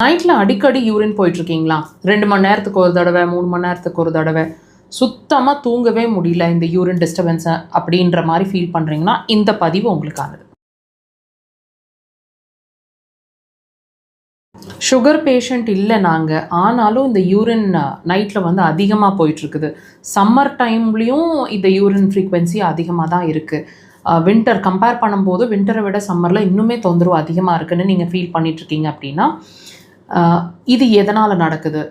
நைட்டில் அடிக்கடி யூரின் போயிட்டுருக்கீங்களா? 2 மணி நேரத்துக்கு ஒரு தடவை, 3 மணி நேரத்துக்கு ஒரு தடவை, சுத்தமாக தூங்கவே முடியல இந்த யூரின் டிஸ்டர்பன்ஸை அப்படின்ற மாதிரி ஃபீல் பண்ணுறீங்கன்னா இந்த பதிவு உங்களுக்கானது. சுகர் பேஷண்ட் இல்லை நாங்கள், ஆனாலும் இந்த யூரின் நைட்டில் வந்து அதிகமாக போயிட்டுருக்குது. சம்மர் டைம்லேயும் இந்த யூரின் ஃப்ரீக்வன்சி அதிகமாக தான் இருக்குது. வின்டர் கம்பேர் பண்ணும்போது வின்டரை விட சம்மரில் இன்னுமே தொந்தரவு அதிகமாக இருக்குதுன்னு நீங்கள் ஃபீல் பண்ணிகிட்ருக்கீங்க அப்படின்னா இது எதனால் நடக்குது,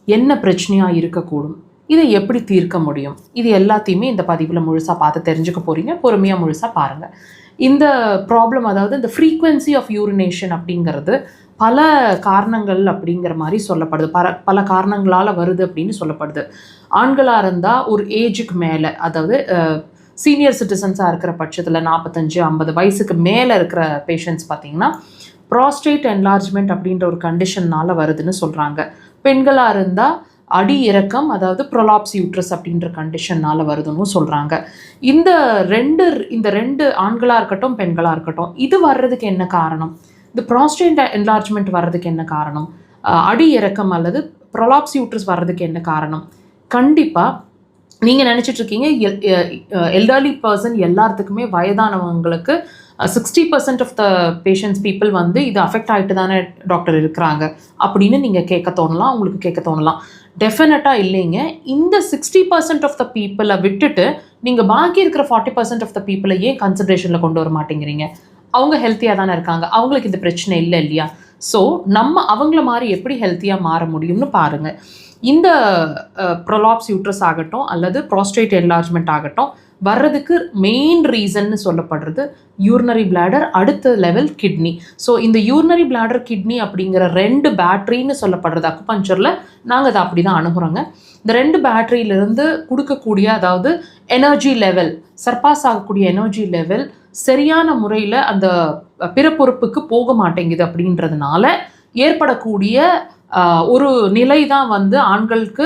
என்ன பிரச்சனையாக இருக்கக்கூடும், இதை எப்படி தீர்க்க முடியும், இது எல்லாத்தையுமே இந்த பதிவில் முழுசாக பார்த்து தெரிஞ்சுக்க போகிறீங்க. பொறுமையாக முழுசாக பாருங்கள். இந்த ப்ராப்ளம், அதாவது இந்த ஃப்ரீக்வன்சி ஆஃப் யூரினேஷன் அப்படிங்கிறது பல காரணங்கள் அப்படிங்கிற மாதிரி சொல்லப்படுது. பல காரணங்களால் வருது அப்படின்னு சொல்லப்படுது. ஆண்களாக இருந்தால் ஒரு ஏஜுக்கு மேலே, அதாவது சீனியர் சிட்டிசன்ஸாக இருக்கிற பட்சத்தில் 45-50 வயசுக்கு மேலே இருக்கிற பேஷண்ட்ஸ் பார்த்திங்கன்னா ப்ராஸ்டேட் என்லார்ஜ்மெண்ட் அப்படின்ற ஒரு கண்டிஷன்னால் வருதுன்னு சொல்கிறாங்க. பெண்களாக இருந்தால் அடி இறக்கம், அதாவது ப்ரொலாப்ஸ் யூட்ரஸ் அப்படின்ற கண்டிஷன்னால் வருதுன்னு சொல்கிறாங்க. இந்த ரெண்டு ஆண்களாக இருக்கட்டும் பெண்களாக இருக்கட்டும், இது வர்றதுக்கு என்ன காரணம், இந்த ப்ராஸ்டேட் என்லார்ஜ்மெண்ட் வர்றதுக்கு என்ன காரணம், அடி இறக்கம் அல்லது ப்ரொலாப்ஸ் யூட்ரஸ் வர்றதுக்கு என்ன காரணம்? கண்டிப்பாக நீங்கள் நினச்சிட்ருக்கீங்க எல்டர்லி பர்சன் எல்லாத்துக்குமே, வயதானவங்களுக்கு 60% ஆஃப் த பேஷண்ட்ஸ் பீப்புள் வந்து இது அஃபெக்ட் ஆகிட்டு தானே டாக்டர் இருக்கிறாங்க அப்படின்னு நீங்கள் உங்களுக்கு கேட்க தோணலாம். டெஃபினட்டாக இல்லைங்க. இந்த 60% ஆஃப் த பீப்புளை விட்டுட்டு நீங்கள் பாக்கி இருக்கிற 40% ஆஃப் த பீப்புளை ஏன் கன்சிடரேஷனில் கொண்டு வர மாட்டேங்கிறீங்க? அவங்க ஹெல்த்தியாக தானே இருக்காங்க, அவங்களுக்கு இந்த பிரச்சனை இல்லை இல்லையா? ஸோ நம்ம அவங்கள மாதிரி எப்படி ஹெல்த்தியாக மாற முடியும்னு பாருங்கள். இந்த ப்ரொலாப்ஸ் யூட்ரஸ் ஆகட்டும் அல்லது ப்ராஸ்டேட் என்லார்ஜ்மெண்ட் ஆகட்டும் வர்றதுக்கு மெயின் ரீசன்னு சொல்லப்படுறது யூரினரி பிளாடர், அடுத்த லெவல் கிட்னி. ஸோ இந்த யூரினரி பிளாடர், கிட்னி அப்படிங்கிற 2 பேட்டரின்னு சொல்லப்படுறது அக்குபஞ்சரில் நாங்கள் அதை அப்படி தான் அணுகுறோங்க. இந்த 2 பேட்டரியிலிருந்து கொடுக்கக்கூடிய, அதாவது எனர்ஜி லெவல், சர்பாஸ் ஆகக்கூடிய எனர்ஜி லெவல் சரியான முறையில் அந்த பிறப்புறுப்புக்கு போக மாட்டேங்குது அப்படின்றதுனால ஏற்படக்கூடிய ஒரு நிலை தான் வந்து ஆண்களுக்கு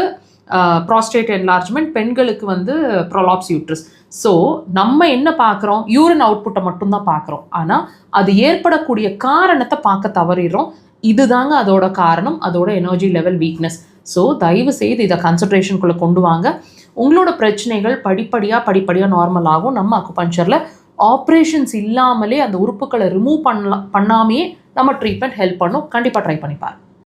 ப்ராஸ்டேட் என்லார்ஜ்மெண்ட், பெண்களுக்கு வந்து ப்ரொலாப்ஸ் யூட்ரஸ். ஸோ நம்ம என்ன பார்க்குறோம், யூரின் அவுட்புட்டை மட்டும்தான் பார்க்குறோம், ஆனால் அது ஏற்படக்கூடிய காரணத்தை பார்க்க தவறிடுறோம். இதுதாங்க அதோட காரணம், அதோட எனர்ஜி லெவல் வீக்னஸ். ஸோ தயவு செய்து இதை கன்சன்ட்ரேஷனுக்குள்ளே கொண்டு வாங்க. உங்களோட பிரச்சனைகள் படிப்படியாக நார்மல் ஆகும். நம்ம அக்குபஞ்சரில் ஆப்ரேஷன்ஸ் இல்லாமலே அந்த உறுப்புகளை ரிமூவ் பண்ணாமையே நம்ம ட்ரீட்மெண்ட் ஹெல்ப் பண்ணும். கண்டிப்பாக ட்ரை பண்ணிப்பார்.